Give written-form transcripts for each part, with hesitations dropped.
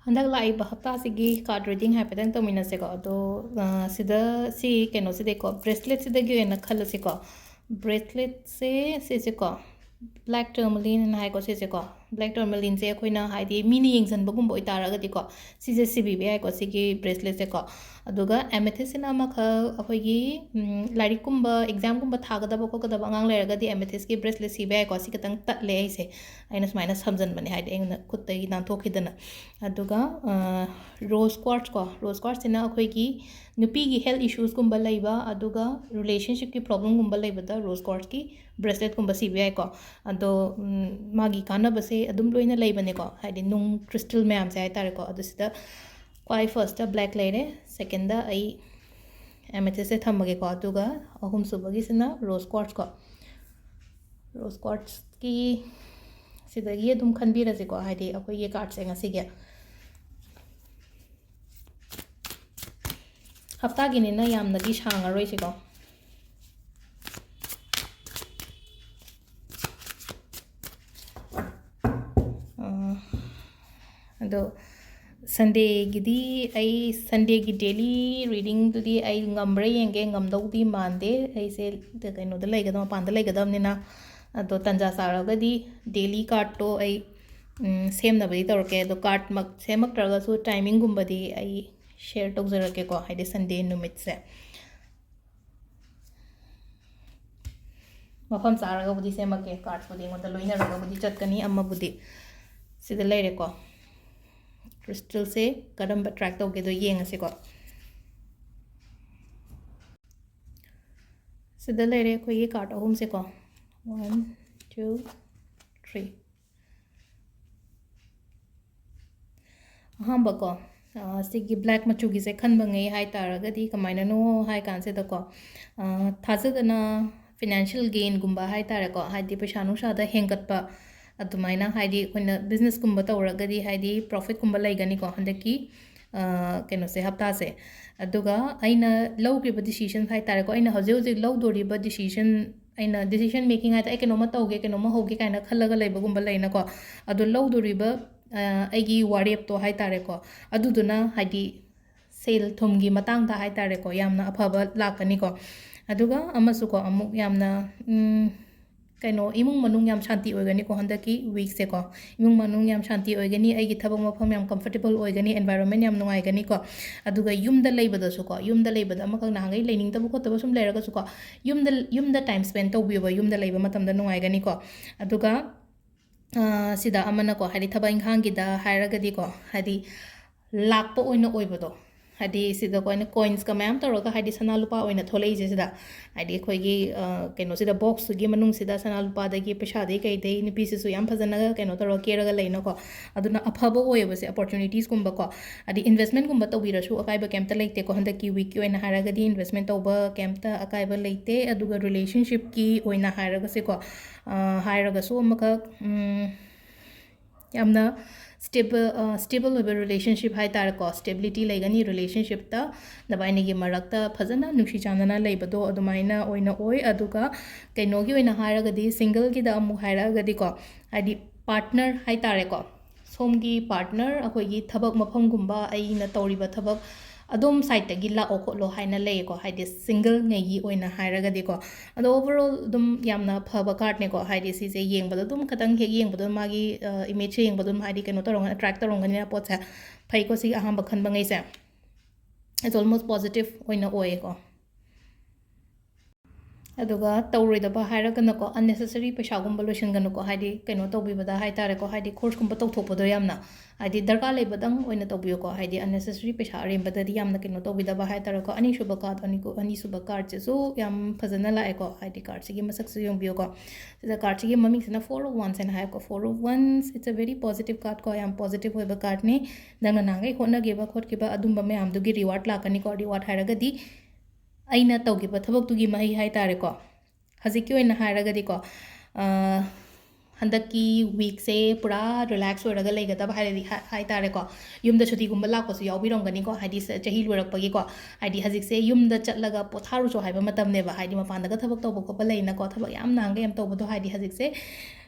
Handak laiba hafta sigi card reading happen to mina seko do sida si keno sida ko bracelet sida gi na khala seko bracelet se seko black tourmaline na ko se seko black tourmaline se khoina haidi mini yingsan bagum boi taraga diko si je sibi be ko sigi bracelet seko aduga amethyst na ma kha akhoi larik kumba exam kumba thagada ba ko kada angang leraga di amethyst ki bracelet si be ko si katang tat le aise aina smaina samjan bane haidi engna khutta gi nan thokhidana aduga rose quartz ina akhoi gi nupi gi health issues kumba laiba aduga relationship ki problem kumba laiba da rose quartz ki bracelet kumba si be ko ado magi kana base adum loina laibane ko haidi nung crystal mayam se ai tare ko adu sida kwai first da black lady second da ai amethyst se thamage ko aduga ahum subagi sina rose quartz ki sidagi adum khanbira se ko haidi akhoi ye card se ngasi ge Haftagi ni na yam nagi shang aroi se ko ado Sunday gidi ai Sunday gi daily reading to di ai ngamre yenge ngamdau di mande ai se de kaino de lai gadam pan de lai gadam ni na ado tanja saraga di daily card to ai same na bari torke do card mak semak traga su timing gumba di ai share tok jarake ko haide Sunday numit se mafam saraga budi semak ke card budi ngota loina raga budi chatkani amma budi sida leire ko crystal se kadam attract toge do yeng ase ko sida leire ko ye card ahum se ko 1 2 3 ahamba ko sigi black machu gi se khan bangai hai taraga di kamaina no hai kan se da ko thazadana financial gain gumba hai tara ko haidi paisa nu sa da hengat pa adumaina haidi koina business gumba tawraga di haidi profit gumba laigani ko handaki keno se hapta se aduga aina lawgriba decision hai tara ko aina hoje hoje lawdoriba decision aina decision making hai ta ekonoma tawge ekonoma hoge kaina khalaga laiba gumba laina ko adu lawdoriba aigi warep to hai tare ko aduduna haidi sale thumgi matang da hai tare ko yamna afaba lakani ko aduga amasu ko amuk yamna kaino imung manung yam shanti oigani ko handaki week se ko imung manung yam shanti oigani aigi thabak mafam yam comfortable oigani environment yam nungai gani ko aduga yumda leibada su ko yumda leibada amakak nangai lening tabu ko tabu sum leiraga su ko yumda time spend to biba yumda leiba matam da nungai gani ko aduga sida amana ko hadi thaba inghang gi da hairagadi ko hadi lakpa oina oibado hadi sida ko ina coins ka mayam toroga hadi sana lupa oina tholei je sida hadi khoi gi keno sida box gi manung sida sana lupa da gi pesha de kai dei ni pieces yam phajana keno toro keraga leina ko aduna aphaba oiba se opportunities kumba ko hadi investment kumba tawira su akai ba kemta leite ko handa ki week oina haragadi investment tawba kemta akai ba leite aduga relationship ki oina haraga se ko haraga su amaka yamna stable over relationship hai tar ko stability laigani relationship ta nabaini gi marakta phajana nushi chanana laibado adumaina oina oi aduga kaino gi oina haraga di single gi da amu haraga di ko adi partner hai tare ko somgi partner akoi gi thabak mafam gumba aina tawriba thabak adom side ta gi la okho lo haina lei ko haidi single ngai gi oina hairaga di ko ado overall dum yamna phaba card ne ko haidi si se yengbada dum katang he yengbada magi image yengbada haidi keno torong attract torong ni na pot sa phai ko si aham bakhan bangai sa it's almost positive oina oi ko aduga tawroidaba hairagana ko unnecessary paisa gumba loisingana ko haidi keno tawbibada hai tare ko haidi course gumba tawthokpado yamna haidi darka leibadang oina tawbiyo ko haidi unnecessary paisa arembada di yamna keno tawbidaba hai tare ko ani suba card ani suba card se so yam phajana lae ko haidi card sigi masak su yongbiyo ko the card sigi maming sina 401 and hai ko 401 it's a very positive card ko yam positive hoiba card ni dangna nangai hona geba khot kiba adumba me am dugi reward lakani ko reward hairaga di aina tawgiba thabak tugi mahi hai tare ko haziki oina hairaga di ko handaki week se pura relax oraga leiga tab hai tare ko yumda chuti gumba lakko su yawbirom gani ko haidi chahi lorak pagi ko haidi hazik se yumda chatlaga potharu so haiba matam ne ba haidi mapanda ga thabak tawba ko leina ko thabak yam nanga yam tawba do haidi hazik se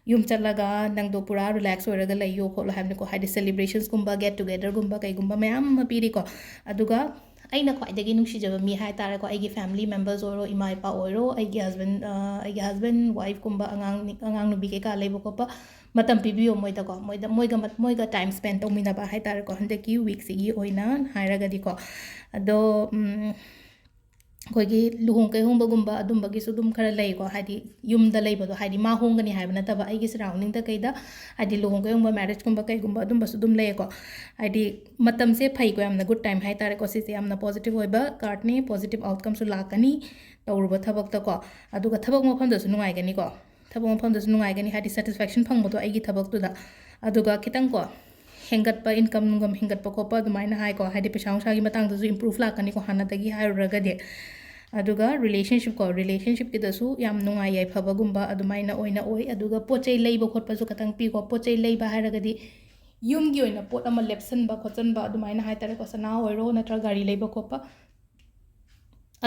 ꯌꯨꯝ ꯆꯠꯂꯒ ꯅꯪꯗꯣ ꯄꯨꯔꯥ relax ꯑꯣꯏꯔꯒ ꯂꯩꯌꯣ ꯈꯣꯠꯂꯣ ꯍꯥꯏꯕꯅꯤꯀꯣ ꯍꯥꯏꯗꯤ ꯁꯦꯂꯤꯕ꯭ꯔꯦꯁꯟꯁꯀꯨꯝꯕ get ꯇꯨꯒꯦꯗꯔꯒꯨꯝꯕ ꯀꯩꯒꯨꯝꯕ ꯃꯌꯥꯝ ꯑꯃ ꯄꯤꯔꯤꯀꯣ ꯑꯗꯨꯒ ꯑꯩꯅ ꯈ꯭ꯋꯥꯏꯗꯒꯤ ꯅꯨꯡꯁꯤꯖꯕ ꯃꯤ ꯍꯥꯏ ꯇꯥꯔꯦꯀꯣ ꯑꯩꯒꯤ ꯐꯦꯃꯤꯂꯤ ꯃꯦꯝꯕꯔꯁ ꯑꯣꯏꯔꯣ ꯏꯃꯥ ꯏꯄꯥ ꯑꯣꯏꯔꯣ ꯑꯩꯒꯤ ꯍꯁꯕꯦꯟ ꯋꯥꯏꯐꯀꯨꯝꯕ ꯑꯉꯥꯡ ꯅꯨꯕꯤ ꯀꯩꯀꯥ ꯂꯩꯕ ꯈꯣꯠꯄ ꯃꯇꯝ ꯄꯤꯕꯤꯌꯣ ꯃꯣꯏꯗꯀꯣ ꯃꯣꯏꯒ ꯇꯥꯏꯝ ꯁ꯭ꯄꯦꯟ ꯇꯧꯃꯤꯟꯅꯕ ꯍꯥꯏ ꯇꯥꯔꯦꯀꯣ ꯍꯟꯗꯛꯀꯤ ꯋꯤꯛꯁꯤꯒꯤ ꯑꯣꯏꯅ ꯍꯥꯏꯔꯒꯗꯤꯀꯣ ꯑꯗꯣ ꯑꯩꯈꯣꯏꯒꯤ ꯂꯨꯍꯣꯡ ꯀꯩꯍꯣꯡꯕꯒꯨꯝꯕ ꯑꯗꯨꯝꯕꯒꯤꯁꯨ ꯑꯗꯨꯝ ꯈꯔ ꯂꯩꯀꯣ ꯍꯥꯏꯗꯤ ꯌꯨꯝꯗ ꯂꯩꯕꯗꯣ ꯍꯥꯏꯗꯤ ꯃꯥ ꯍꯣꯡꯒꯅꯤ ꯍꯥꯏꯕ ꯅꯠꯇꯕ ꯑꯩꯒꯤ ꯁꯔꯥꯎꯟꯗꯤꯡꯗ ꯀꯩꯗ ꯍꯥꯏꯗꯤ ꯂꯨꯍꯣꯡ ꯀꯩꯍꯣꯡꯕ ꯃꯦꯔꯦꯖꯀꯨꯝꯕ ꯀꯩꯒꯨꯝꯕ ꯑꯗꯨꯝꯕꯁꯨ ꯑꯗꯨꯝ ꯂꯩꯌꯦꯀꯣ ꯍꯥꯏꯗꯤ ꯃꯇꯝꯁꯦ ꯐꯩꯀꯣ ꯌꯥꯝꯅ ꯒꯨꯗ ꯇꯥꯏꯝ ꯍꯥꯏ ꯇꯥꯔꯦꯀꯣ ꯁꯤꯁꯦ ꯌꯥꯝꯅ ꯄꯣꯖꯤꯇꯤቭ ꯑꯣꯏꯕ ꯀꯥꯔꯠꯅꯤ ꯄꯣꯖꯤꯇꯤቭ ꯑꯥꯎꯠꯀꯝꯁꯨ ꯂꯥꯛꯀꯅꯤ ꯇꯧꯔꯨꯕ ꯊꯕꯛꯇꯀꯣ ꯑꯗꯨꯒ ꯊꯕꯛ ꯃꯐꯝꯗꯁꯨ ꯅꯨꯡꯉꯥꯏꯒꯅꯤꯀꯣ ꯊꯕꯛ ꯃꯐꯝꯗꯁꯨ ꯅꯨꯡꯉꯥꯏꯒꯅꯤ ꯍꯥꯏꯗꯤ ꯁꯦꯇꯤꯁꯐꯦꯛꯁꯟ ꯐꯪꯕꯗꯣ ꯑꯩꯒꯤ ꯊꯕꯛꯇꯨꯗ ꯑꯗꯨꯒ ꯈꯤꯇꯪꯀꯣ ꯍꯦꯟꯒꯠꯄ ꯏꯟꯀꯝ ꯅꯨꯡꯀꯝ ꯍꯦꯟꯒꯠꯄ ꯈꯣꯠꯄ ꯑꯗꯨꯃꯥꯏꯅ ꯍꯥꯏꯀꯣ ꯍꯥꯏꯗꯤ ꯄꯩꯁꯥ ꯅꯨꯡꯁꯥꯒꯤ ꯃꯇꯥꯡꯗꯁꯨ ꯏꯝꯄ꯭ꯔꯨꯚ ꯂꯥꯛꯀꯅꯤꯀꯣ ꯍꯥꯟꯅꯗꯒꯤ ꯍꯥꯏꯔꯨꯔꯒꯗꯤ ꯑꯗꯨꯒ ꯔꯤꯂꯦꯁꯟshipꯀꯤꯗꯁꯨ ꯌꯥꯝ ꯅꯨꯡꯉꯥꯏ ꯌꯥꯏꯐꯕꯒꯨꯝꯕ ꯑꯗꯨꯃꯥꯏꯅ ꯑꯣꯏꯅ ꯑꯣꯏ ꯑꯗꯨꯒ ꯄꯣꯠ ꯆꯩ ꯂꯩꯕ ꯈꯣꯠꯄꯁꯨ ꯈꯤꯇꯪ ꯄꯤꯀꯣ ꯄꯣꯠ ꯆꯩ ꯂꯩꯕ ꯍꯥꯏꯔꯒꯗꯤ ꯌꯨꯝꯒꯤ ꯑꯣꯏꯅ ꯄꯣꯠ ꯑꯃ ꯂꯦꯞꯁꯟꯕ ꯈꯣꯠꯆꯟꯕ ꯑꯗꯨꯃꯥꯏꯅ ꯍꯥꯏ ꯇꯥꯔꯦꯀꯣ ꯁꯅꯥ ꯑꯣꯏꯔꯣ ꯅꯠꯇ꯭ꯔꯒ ꯒꯥꯔꯤ ꯂꯩꯕ ꯈꯣꯠꯄ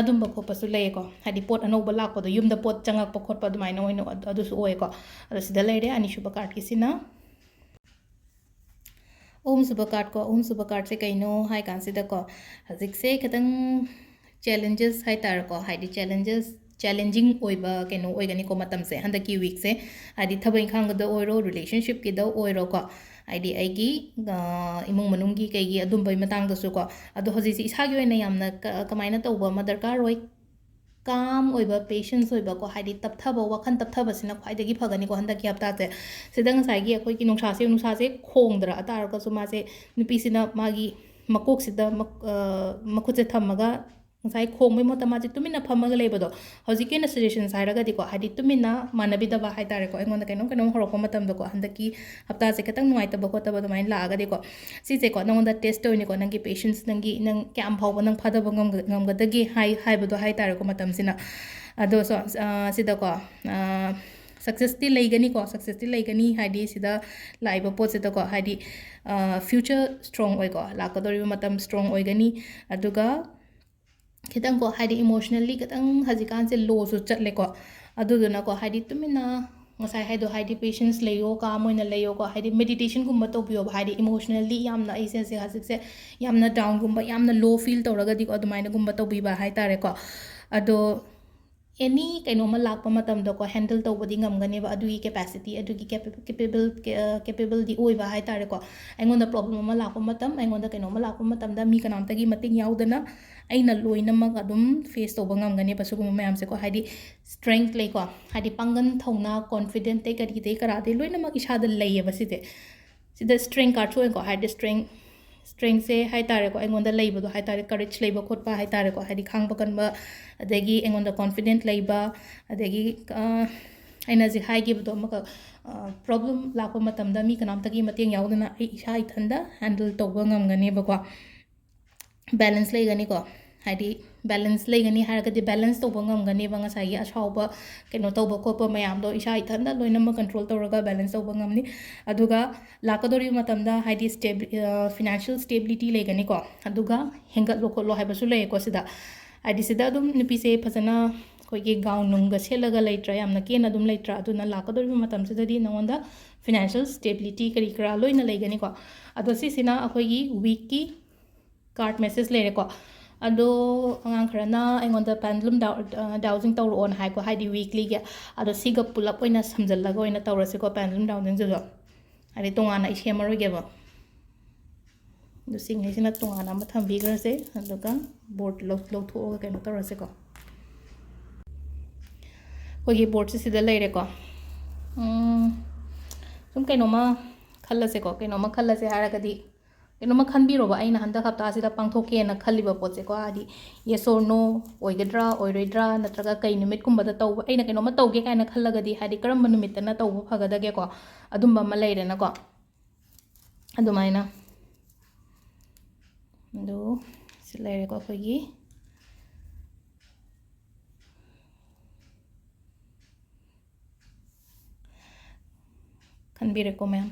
ꯑꯗꯨꯝꯕ ꯈꯣꯠꯄꯁꯨ ꯂꯩꯌꯦꯀꯣ ꯍꯥꯏꯗꯤ ꯄꯣꯠ ꯑꯅꯧꯕ ꯂꯥꯛꯄꯗꯣ ꯌꯨꯝꯗ ꯄꯣꯠ ꯆꯪꯉꯛꯄ ꯈꯣꯠꯄ ꯑꯗꯨꯃꯥꯏꯅ ꯑꯣꯏꯅ ꯑꯗꯨꯁꯨ ꯑꯣꯏꯀꯣ ꯑꯗꯣ ꯁꯤꯗ ꯂꯩꯔꯦ ꯑꯅꯤꯁꯨꯕ ꯀꯥꯔꯠꯀꯤꯁꯤꯅ ꯑꯍꯨꯝꯁꯨꯕ ꯀꯥꯔꯠꯀꯣ ꯑꯍꯨꯝꯁꯨꯕ ꯀꯥꯔꯠꯁꯦ ꯀꯩꯅꯣ ꯍꯥꯏ ꯀꯥꯟꯁꯤꯗꯀꯣ ꯍꯧꯖꯤꯛꯁꯦ ꯈꯤꯇꯪ ꯆꯦꯂꯦꯟꯖꯦꯁ ꯍꯥꯏ ꯇꯥꯔꯦꯀꯣ ꯍꯥꯏꯗꯤ ꯆꯦꯂꯦꯟꯖꯤꯡ ꯑꯣꯏꯕ ꯀꯩꯅꯣ ꯑꯣꯏꯒꯅꯤꯀꯣ ꯃꯇꯝꯁꯦ ꯍꯟꯗꯛꯀꯤ ꯋꯤꯛꯁꯦ ꯍꯥꯏꯗꯤ ꯊꯕꯛ ꯏꯪꯈꯥꯡꯒꯗ ꯑꯣꯏꯔꯣ ꯔꯤꯂꯦꯁꯟshipꯀꯤꯗ ꯑꯣꯏꯔꯣꯀꯣ ꯍꯥꯏꯗꯤ ꯑꯩꯒꯤ ꯏꯃꯨꯡ ꯃꯅꯨꯡꯒꯤ ꯀꯩꯒꯤ ꯑꯗꯨꯝꯕꯒꯤ ꯃꯇꯥꯡꯗꯁꯨꯀꯣ ꯑꯗꯣ ꯍꯧꯖꯤꯛꯁꯦ ꯏꯁꯥꯒꯤ ꯑꯣꯏꯅ ꯌꯥꯝꯅ ꯀꯃꯥꯏꯅ ꯇꯧꯕ ꯑꯃ ꯗꯔꯀꯥꯔ ꯑꯣꯏ ꯀꯥꯝ ꯑꯣꯏꯕ ꯄꯦꯁꯟꯁ ꯑꯣꯏꯕꯀꯣ ꯍꯥꯏꯗꯤ ꯇꯞꯊꯕ ꯋꯥꯈꯜ ꯇꯞꯊꯕꯁꯤꯅ ꯈ꯭ꯋꯥꯏꯗꯒꯤ ꯐꯒꯅꯤꯀꯣ ꯍꯟꯗꯛꯀꯤ ꯍꯞꯇꯥꯁꯦ ꯁꯤꯗ ꯉꯁꯥꯏꯒꯤ ꯑꯩꯈꯣꯏꯒꯤ ꯅꯨꯡꯁꯥꯁꯦ ꯈꯣꯡꯗ꯭ꯔ ꯇꯥꯔꯒꯁꯨ ꯃꯥꯁꯦ ꯅꯨꯄꯤꯁꯤꯅ ꯃꯥꯒꯤ ꯃꯀꯣꯛꯁꯤꯗ ꯃꯈꯨꯠꯁꯦ ꯊꯝꯃꯒ ꯉꯁꯥꯏ ꯈꯣꯡꯕꯩ ꯃꯍꯨꯠꯇ ꯃꯥꯁꯦ ꯇꯨꯃꯤꯟꯅ ꯐꯝꯃꯒ ꯂꯩꯕꯗꯣ ꯍꯧꯖꯤꯛꯀꯤ ꯑꯣꯏꯅ ꯁꯖꯦꯁꯟꯁ ꯍꯥꯏꯔꯒꯗꯤꯀꯣ ꯍꯥꯏꯗꯤ ꯇꯨꯃꯤꯟꯅ ꯃꯥꯟꯅꯕꯤꯗꯕ ꯍꯥꯏ ꯇꯥꯔꯦꯀꯣ ꯑꯩꯉꯣꯟꯗ ꯀꯩꯅꯣꯝ ꯍꯧꯔꯛꯄ ꯃꯇꯝꯗꯀꯣ ꯍꯟꯗꯛꯀꯤ ꯍꯞꯇꯥꯁꯦ ꯈꯤꯇꯪ ꯅꯨꯡꯉꯥꯏꯇꯕ ꯈꯣꯠꯇꯕ ꯑꯗꯨꯃꯥꯏꯅ ꯂꯥꯛꯑꯒꯗꯤꯀꯣ ꯁꯤꯁꯦꯀꯣ ꯅꯪꯉꯣꯟꯗ ꯇꯦꯁ ꯇꯧꯔꯤꯅꯤꯀꯣ ꯅꯪꯒꯤ ꯄꯦꯁꯟꯁ ꯅꯪ ꯀꯌꯥꯝ ꯐꯥꯎꯕ ꯅꯪ ꯐꯥꯗꯕ ꯉꯝꯒꯗꯒꯦ ꯍꯥꯏꯕꯗꯣ ꯍꯥꯏ ꯇꯥꯔꯦꯀꯣ ꯃꯇꯝꯁꯤꯅ ꯑꯗꯣ ꯁꯤꯗꯀꯣ ꯁꯛꯁꯦꯁꯇꯤ ꯂꯩꯒꯅꯤ ꯍꯥꯏꯗꯤ ꯁꯤꯗ ꯂꯥꯛꯏꯕ ꯄꯣꯠꯁꯤꯗꯀꯣ ꯍꯥꯏꯗꯤ ꯐ꯭ꯌꯨꯆꯔ ꯁ꯭ꯇ꯭ꯔꯣꯡ ꯑꯣꯏꯀꯣ ꯂꯥꯛꯀꯗꯧꯔꯤꯕ ꯃꯇꯝ ꯁ꯭ꯇ꯭ꯔꯣꯡ ꯑꯣꯏꯒꯅꯤ ꯑꯗꯨꯒ ꯈꯤꯇꯪꯀꯣ ꯍꯥꯏꯗꯤ ꯏꯃꯣꯁꯅꯦꯜꯂꯤ ꯈꯤꯇꯪ ꯍꯧꯖꯤꯛꯀꯥꯟꯁꯦ ꯂꯣꯁꯨ ꯆꯠꯂꯦꯀꯣ ꯑꯗꯨꯗꯨꯅꯀꯣ ꯍꯥꯏꯗꯤ ꯇꯨꯃꯤꯟꯅ ꯉꯁꯥꯏ ꯍꯥꯏꯗꯤ ꯄꯦꯁꯟꯁ ꯂꯩꯌꯣ ꯀꯥꯝ ꯑꯣꯏꯅ ꯂꯩꯌꯣꯀꯣ ꯍꯥꯏꯗꯤ ꯃꯦꯗꯤꯇꯦꯁꯟꯒꯨꯝꯕ ꯇꯧꯕꯤꯌꯣꯕ ꯍꯥꯏꯗꯤ ꯏꯃꯣꯁꯅꯦꯜꯂꯤ ꯌꯥꯝꯅ ꯑꯩꯁꯦ ꯍꯧꯖꯤꯛꯁꯦ ꯌꯥꯝꯅ ꯗꯥꯎꯟꯒꯨꯝꯕ ꯌꯥꯝꯅ ꯂꯣ ꯐꯤꯜ ꯇꯧꯔꯒꯗꯤꯀꯣ ꯑꯗꯨꯃꯥꯏꯅꯒꯨꯝꯕ ꯇꯧꯕꯤꯕ ꯍꯥꯏ ꯇꯥꯔꯦꯀꯣ ꯑꯗꯣ ꯑꯦꯅꯤ ꯀꯩꯅꯣꯝꯃ ꯂꯥꯛꯄ ꯃꯇꯝꯗꯀꯣ ꯍꯦꯟꯗꯜ ꯇꯧꯕꯗꯤ ꯉꯝꯒꯅꯦꯕ ꯑꯗꯨꯒꯤ ꯀꯦꯄꯥꯁꯤꯇꯤ ꯑꯗꯨꯒꯤ ꯀꯦꯄꯦꯕꯤलिꯇꯤ ꯑꯣꯏꯕ ꯍꯥꯏ ꯇꯥꯔꯦꯀꯣ ꯑꯩꯉꯣꯟꯗ ꯄ꯭ꯔꯣꯕ꯭ꯂꯦꯝ ꯑꯃ ꯂꯥꯛꯄ ꯃꯇꯝ ꯑꯩꯉꯣꯟꯗ ꯀꯩꯅꯣꯝꯃ ꯂꯥꯛꯄ ꯃꯇꯝꯗ ꯃꯤ ꯀꯅꯥꯝꯇꯒꯤ ꯃꯇꯦꯡ yaudana ꯑꯩꯅ ꯂꯣꯏꯅꯃꯛ ꯑꯗꯨꯝ ꯐꯦꯁ ꯇꯧꯕ ꯉꯝꯒꯅꯦꯕ ꯁꯤꯒꯨꯝꯕ ꯃꯌꯥꯝꯁꯦꯀꯣ ꯍꯥꯏꯗꯤ ꯁ꯭ꯇꯔꯦꯡꯊ ꯂꯩꯀꯣ ꯍꯥꯏꯗꯤ ꯄꯥꯡꯒꯟ ꯊꯧꯅꯥ ꯀꯣꯟꯐꯤꯗꯦꯟꯇ ꯀꯔꯤꯗꯩ ꯀꯔꯥꯗꯩ ꯂꯣꯏꯅꯃꯛ ꯏꯁꯥꯗ ꯂꯩꯌꯦꯕ ꯁꯤꯗ ꯁ꯭ꯇꯔꯦꯡ ꯀꯥꯔꯠꯁꯨ ꯑꯣꯏꯀꯣ ꯍꯥꯏꯗꯤ ꯁ꯭ꯇꯔꯦꯡꯁꯦ ꯍꯥꯏ ꯇꯥꯔꯦꯀꯣ ꯑꯩꯉꯣꯟꯗ ꯂꯩꯕꯗꯣ ꯍꯥꯏ ꯇꯥꯔꯦ ꯀꯔꯦꯖ ꯂꯩꯕ ꯈꯣꯠꯄ ꯍꯥꯏ ꯇꯥꯔꯦꯀꯣ ꯍꯥꯏꯗꯤ ꯈꯥꯡꯕ ꯀꯟꯕ ꯑꯗꯒꯤ ꯑꯩꯉꯣꯟꯗ ꯀꯣꯟꯐꯤꯗꯦꯟꯠ ꯂꯩꯕ ꯑꯗꯒꯤ ꯑꯩꯅ ꯍꯧꯖꯤꯛ ꯍꯥꯏꯈꯤꯕꯗꯣ ꯑꯃꯈꯛ ꯄ꯭ꯔꯣꯕ꯭ꯂꯦꯝ ꯂꯥꯛꯄ ꯃꯇꯝꯗ ꯃꯤ ꯀꯅꯥꯝꯇꯒꯤ ꯃꯇꯦꯡ ꯌꯥꯎꯗꯅ ꯑꯩ ꯏꯁꯥ ꯏꯊꯟꯗ ꯍꯦꯟꯗꯜ ꯇꯧꯕ ꯉꯝꯒꯅꯦꯕꯀꯣ ꯕꯦꯂꯦꯟꯁ ꯂꯩꯒꯅꯤꯀꯣ ꯍꯥꯏꯗꯤ ꯕꯦꯂꯦꯟꯁ ꯂꯩꯒꯅꯤ ꯍꯥꯏꯔꯒꯗꯤ ꯕꯦꯂꯦꯟꯁ ꯇꯧꯕ ꯉꯝꯒꯅꯦꯕ ꯉꯁꯥꯏꯒꯤ ꯑꯁꯥꯎꯕ ꯀꯩꯅꯣ ꯇꯧꯕ ꯈꯣꯠꯄ ꯃꯌꯥꯝꯗꯣ ꯏꯁꯥ ꯏꯊꯟꯗ ꯂꯣꯏꯅꯃꯛ ꯀꯟꯇ꯭ꯔꯣꯜ ꯇꯧꯔꯒ ꯕꯦꯂꯦꯟꯁ ꯇꯧꯕ ꯉꯝꯅꯤ ꯑꯗꯨꯒ ꯂꯥꯛꯀꯗꯧꯔꯤꯕ ꯃꯇꯝꯗ ꯍꯥꯏꯗꯤ ꯐꯤꯅꯥꯟꯁꯤꯌꯦꯜ ꯁ꯭ꯇꯦꯕꯤꯂꯤꯇꯤ ꯂꯩꯒꯅꯤꯀꯣ ꯑꯗꯨꯒ ꯍꯦꯟꯒꯠꯂꯣ ꯈꯣꯠꯂꯣ ꯍꯥꯏꯕꯁꯨ ꯂꯩꯌꯦꯀꯣ ꯁꯤꯗ ꯍꯥꯏꯗꯤ ꯁꯤꯗ ꯑꯗꯨꯝ ꯅꯨꯄꯤꯁꯦ ꯐꯖꯅ ꯑꯩꯈꯣꯏꯒꯤ ꯒꯥꯎꯟ ꯅꯨꯡꯒ ꯁꯦꯠꯂꯒ ꯂꯩꯇ꯭ꯔꯥ ꯌꯥꯝꯅ ꯀꯦꯅ ꯑꯗꯨꯝ ꯂꯩꯇ꯭ꯔꯥ ꯑꯗꯨꯅ ꯂꯥꯛꯀꯗꯧꯔꯤꯕ ꯃꯇꯝꯁꯤꯗꯗꯤ ꯅꯉꯣꯟꯗ ꯐꯤꯅꯥꯟꯁꯤꯌꯦꯜ ꯁ꯭ꯇꯦꯕꯤꯂꯤꯇꯤ ꯀꯔꯤ ꯀꯔꯥ ꯂꯣꯏꯅ ꯂꯩꯒꯅꯤꯀꯣ ꯑꯗꯣ ꯁꯤꯁꯤꯅ ꯑꯩꯈꯣꯏꯒꯤ ꯋꯤꯛꯀꯤ ꯀꯥꯔꯠ ꯃꯦꯁꯦꯖ ꯂꯩꯔꯦꯀꯣ ꯑꯗꯣ ꯑꯉꯥꯡ ꯈꯔꯅ ꯑꯩꯉꯣꯟꯗ ꯄꯦꯟꯗꯨꯂꯝ ꯗꯥꯎꯖꯤꯡ ꯇꯧꯔꯛꯑꯣꯅ ꯍꯥꯏꯀꯣ ꯍꯥꯏꯗꯤ ꯋꯤꯛꯂꯤꯒꯤ ꯑꯗꯣ ꯁꯤꯒ ꯄꯨꯂꯞ ꯑꯣꯏꯅ ꯁꯝꯖꯜꯂꯒ ꯑꯣꯏꯅ ꯇꯧꯔꯁꯤꯀꯣ ꯄꯦꯟꯗꯨꯂꯝ ꯗꯥꯎꯖꯤꯡꯁꯤꯁꯨ ꯍꯥꯏꯗꯤ ꯇꯣꯉꯥꯟꯅ ꯑꯩ ꯁꯦꯝꯃꯔꯣꯏꯒꯦꯕ ꯑꯗꯣ ꯁꯤꯉꯩꯁꯤꯅ ꯇꯣꯉꯥꯟꯅ ꯑꯃ ꯊꯝꯕꯤꯈ꯭ꯔꯁꯦ ꯑꯗꯨꯒ ꯕꯣꯔꯗ ꯂꯧꯊꯣꯛꯑꯒ ꯀꯩꯅꯣ ꯇꯧꯔꯁꯦꯀꯣ ꯑꯩꯈꯣꯏꯒꯤ ꯕꯣꯔꯗꯁꯦ ꯁꯤꯗ ꯂꯩꯔꯦꯀꯣ ꯁꯨꯝ ꯀꯩꯅꯣꯝꯃ ꯈꯜꯂꯁꯦꯀꯣ ꯀꯩꯅꯣꯝꯃ ꯈꯜꯂꯁꯦ ꯍꯥꯏꯔꯒꯗꯤ ꯀꯩꯅꯣꯝꯃ ꯈꯟꯕꯤꯔꯣꯕ ꯑꯩꯅ ꯍꯟꯗꯛ ꯍꯞꯇꯥꯁꯤꯗ ꯄꯥꯡꯊꯣꯛꯀꯦꯅ ꯈꯜꯂꯤꯕ ꯄꯣꯠꯁꯦꯀꯣ ꯍꯥꯏꯗꯤ ꯌꯦꯁ ꯑꯣꯔ ꯅꯣ ꯑꯣꯏꯒꯗ꯭ꯔꯥ ꯑꯣꯏꯔꯣꯏꯗ꯭ꯔꯥ ꯅꯠꯇ꯭ꯔꯒ ꯀꯩ ꯅꯨꯃꯤꯠꯀꯨꯝꯕꯗ ꯇꯧꯕ ꯑꯩꯅ ꯀꯩꯅꯣꯝꯃ ꯇꯧꯒꯦ ꯀꯥꯏꯅ ꯈꯜꯂꯒꯗꯤ ꯍꯥꯏꯗꯤ ꯀꯔꯝꯕ ꯅꯨꯃꯤꯠꯇꯅ ꯇꯧꯕ ꯐꯒꯗꯒꯦꯀꯣ ꯑꯗꯨꯝꯕ ꯑꯃ ꯂꯩꯔꯦꯅꯀꯣ ꯑꯗꯨꯃꯥꯏꯅ ꯑꯗꯨ ꯁꯤ ꯂꯩꯔꯦꯀꯣ ꯑꯩꯈꯣꯏꯒꯤ खनबीरेको ma'am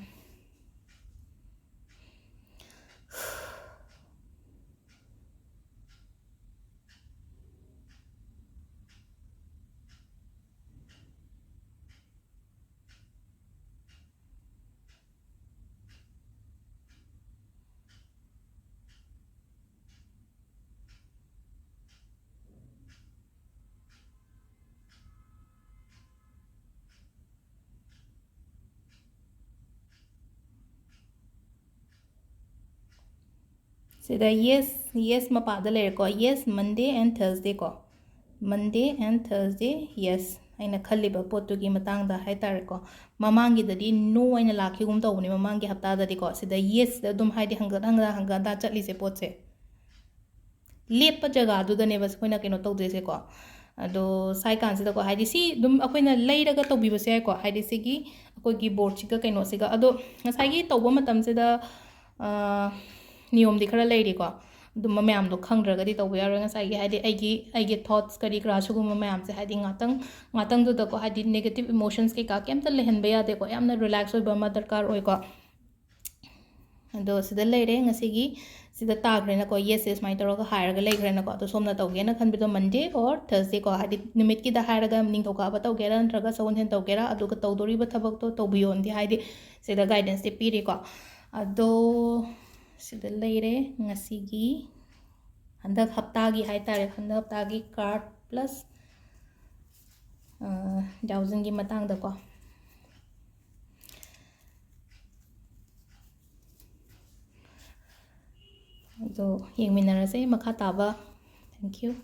sida yes mapada lereko yes Monday and Thursday ko Monday and Thursday yes aina khalliba potugi matangda haitareko mamangi dadi no aina lakhi gum tawni mamangi hapta dadi ko sida yes da dum haidi hangada chatli se potse lepa jaga du da ne bas koina keno tawde se ko ado sai kan se da ko haidi si dum akoina leiraga tawbi base ko haidi sigi akogi board chiga keno siga ado ngasai gi tawba matam se da नियम दी खरा लेरी को दुम ma'am दो खंगद्रगदी तौब यारो ngasai हाइदि आइगी thoughts करी करा सुगुम ma'am से हाइदि ngatang दु दको हाइदि नेगेटिव इमोशंस के का केमता लेहन बया दे को यामना रिलैक्स होय बमा दरकार होय को अदो सिदा लेरे ngasiगी सिदा ताग्रे न को यस यस माइ तोरगा हायरगा लेग्रे न को तो सोमना तौगे न खनबिदो मंडे और थर्सडे को हाइदि निमिट की दा हायरगा निंगथौका बा तौगेरा नत्रगा सवन हेन तौगेरा अदुगा तौदोरी बा थबक तो तौबियो ndi हाइदि सिदा गाइडेंस दे पीरे को अदो sida leire ngasigi handak haptagi haitare handak haptagi card plus dowsing gi matang da ko so yengminarase makha taba thank you